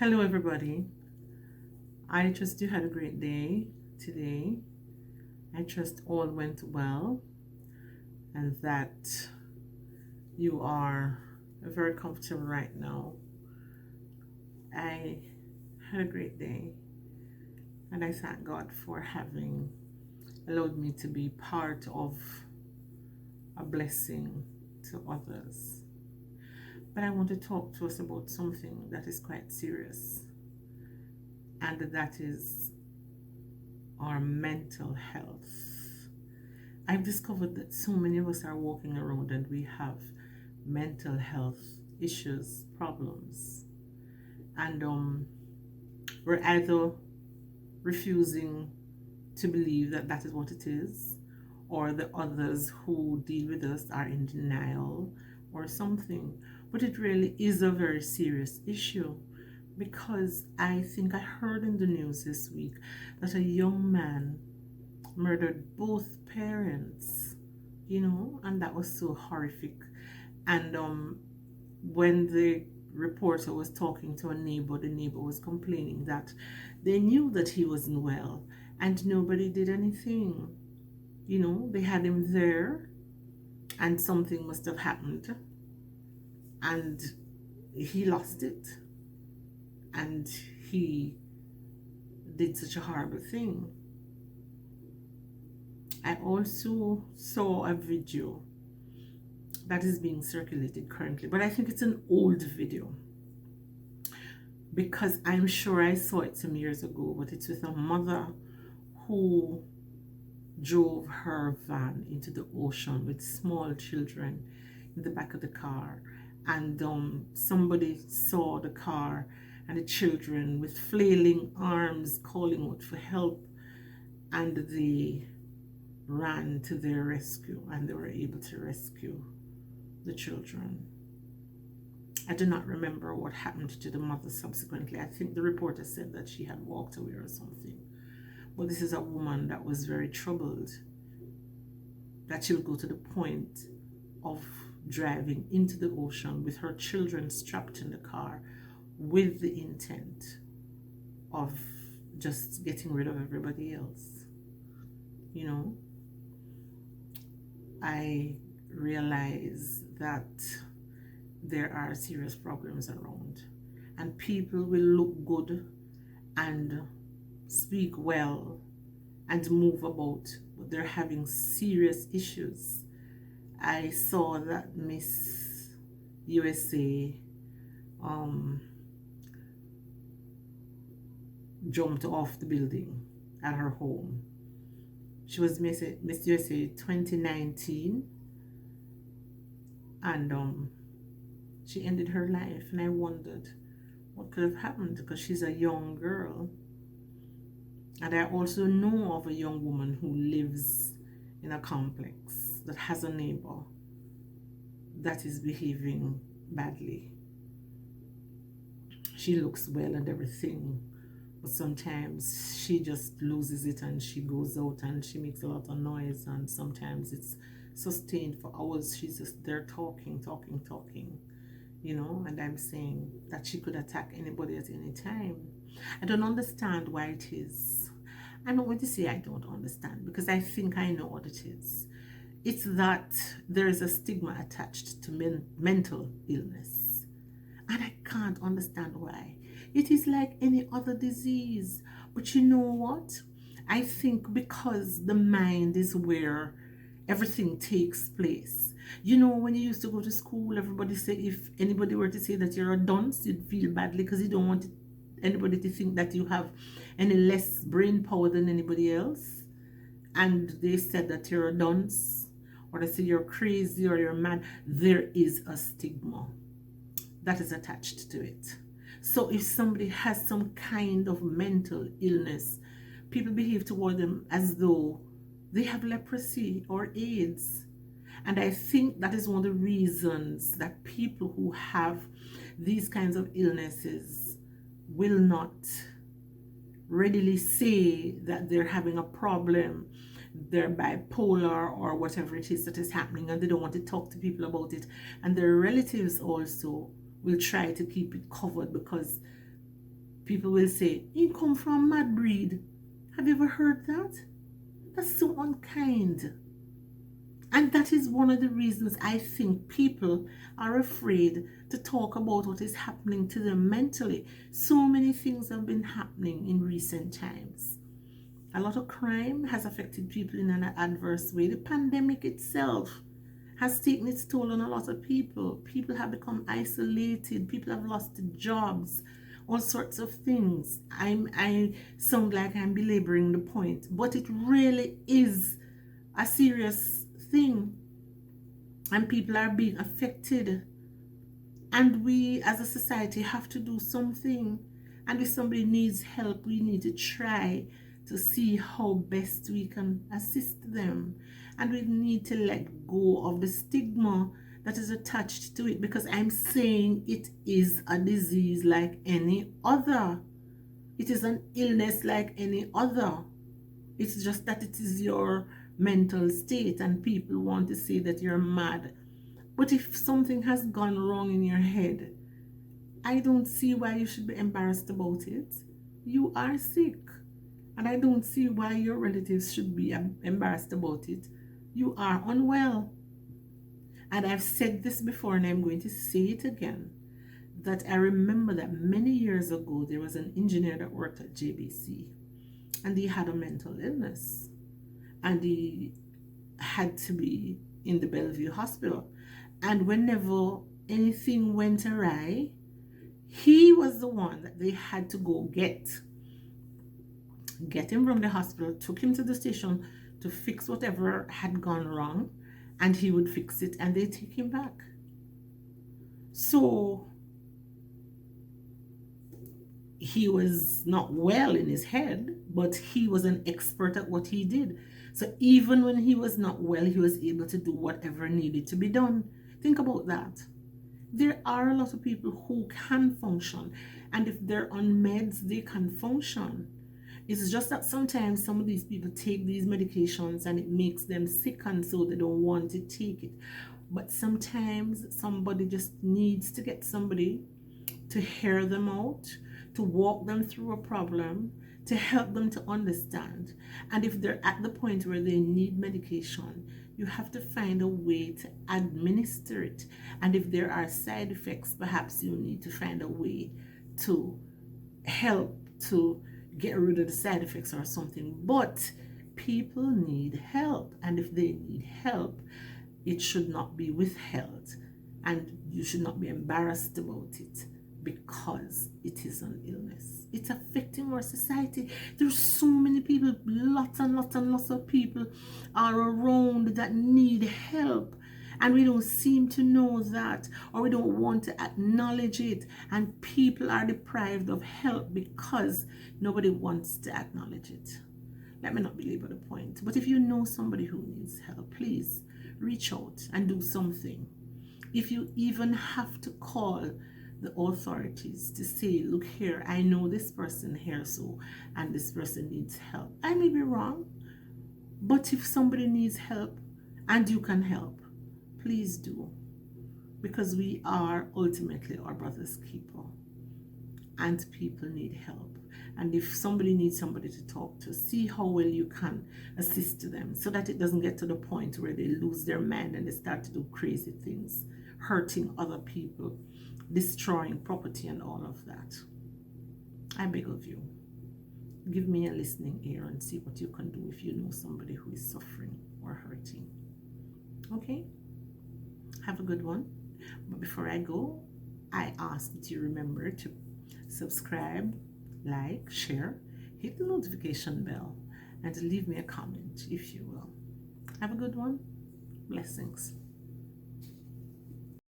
Hello, everybody. I trust you had a great day today. I trust all went well and that you are very comfortable right now. I had a great day and I thank God for having allowed me to be part of a blessing to others. But I want to talk to us about something that is quite serious, and that is our mental health. I've discovered that so many of us are walking around and we have mental health issues, problems, and we're either refusing to believe that that is what it is, or the others who deal with us are in denial or something. But it really is a very serious issue because I think I heard in the news this week that a young man murdered both parents, and that was so horrific. And when the reporter was talking to a neighbor, the neighbor was complaining that they knew that he wasn't well and nobody did anything. They had him there and something must have happened and he lost it and he did such a horrible thing. I also saw a video that is being circulated currently, but I think it's an old video because I'm sure I saw it some years ago, but it's with a mother who drove her van into the ocean with small children in the back of the car, and somebody saw the car and the children with flailing arms calling out for help, and they ran to their rescue and they were able to rescue the children. I do not remember what happened to the mother subsequently. I think the reporter said that she had walked away or something. But this is a woman that was very troubled, that she would go to the point of driving into the ocean with her children strapped in the car with the intent of just getting rid of everybody else. I realize that there are serious problems around, and people will look good and speak well and move about, but they're having serious issues. I saw that Miss USA jumped off the building at her home. She was Miss USA 2019, and she ended her life, and I wondered what could have happened because she's a young girl. And I also know of a young woman who lives in a complex that has a neighbor that is behaving badly. She looks well and everything, but sometimes she just loses it and she goes out and she makes a lot of noise, and sometimes it's sustained for hours. She's just there talking, and I'm saying that she could attack anybody at any time. I don't understand why it is. I'm not going to say I don't understand because I think I know what it is. It's that there is a stigma attached to mental illness, and I can't understand why. It is like any other disease, but you know what? I think because the mind is where everything takes place. When you used to go to school, everybody said if anybody were to say that you're a dunce, you'd feel badly because you don't want anybody to think that you have any less brain power than anybody else. And they said that you're a dunce, or they say you're crazy or you're mad. There is a stigma that is attached to it. So if somebody has some kind of mental illness, people behave toward them as though they have leprosy or AIDS. And I think that is one of the reasons that people who have these kinds of illnesses will not readily say that they're having a problem, they're bipolar or whatever it is that is happening, and they don't want to talk to people about it. And their relatives also will try to keep it covered because People will say, "You come from mad breed." Have you ever heard that? That's so unkind. And that is one of the reasons I think people are afraid to talk about what is happening to them mentally. So many things have been happening in recent times. A lot of crime has affected people in an adverse way. The pandemic itself has taken its toll on a lot of people. People have become isolated. People have lost jobs, all sorts of things. I sound like I'm belaboring the point, but it really is a serious thing, and people are being affected. And we as a society have to do something. And if somebody needs help, we need to try to see how best we can assist them. And we need to let go of the stigma that is attached to it, because I'm saying it is a disease like any other. It is an illness like any other. It's just that it is your mental state, and people want to say that you're mad. But if something has gone wrong in your head, I don't see why you should be embarrassed about it. You are sick. And I don't see why your relatives should be embarrassed about it. You are unwell. And I've said this before, and I'm going to say it again, that I remember that many years ago, there was an engineer that worked at JBC, and he had a mental illness. And he had to be in the Bellevue Hospital. And whenever anything went awry, he was the one that they had to go get him from the hospital, took him to the station to fix whatever had gone wrong, and he would fix it, and they take him back. So he was not well in his head, but he was an expert at what he did. So even when he was not well, he was able to do whatever needed to be done. Think about that. There are a lot of people who can function, and if they're on meds, they can function. It's just that sometimes some of these people take these medications and it makes them sick, and so they don't want to take it. But sometimes somebody just needs to get somebody to hear them out, to walk them through a problem, to help them to understand. And if they're at the point where they need medication, you have to find a way to administer it. And if there are side effects, perhaps you need to find a way to help to get rid of the side effects or something. But people need help, and if they need help, it should not be withheld, and you should not be embarrassed about it, because it is an illness. It's affecting our society. There's so many people, lots and lots and lots of people are around that need help, and we don't seem to know that, or we don't want to acknowledge it. And people are deprived of help because nobody wants to acknowledge it. Let me not belabor the point, but if you know somebody who needs help, please reach out and do something. If you even have to call the authorities to say, look here, I know this person here, so, and this person needs help. I may be wrong, but if somebody needs help and you can help, please do, because we are ultimately our brother's keeper, and people need help. And if somebody needs somebody to talk to, see how well you can assist them, so that it doesn't get to the point where they lose their mind and they start to do crazy things, hurting other people, destroying property and all of that. I beg of you, give me a listening ear and see what you can do if you know somebody who is suffering or hurting. Okay? Have a good one. But before I go, I ask that you remember to subscribe, like, share, hit the notification bell, and leave me a comment if you will. Have a good one. Blessings.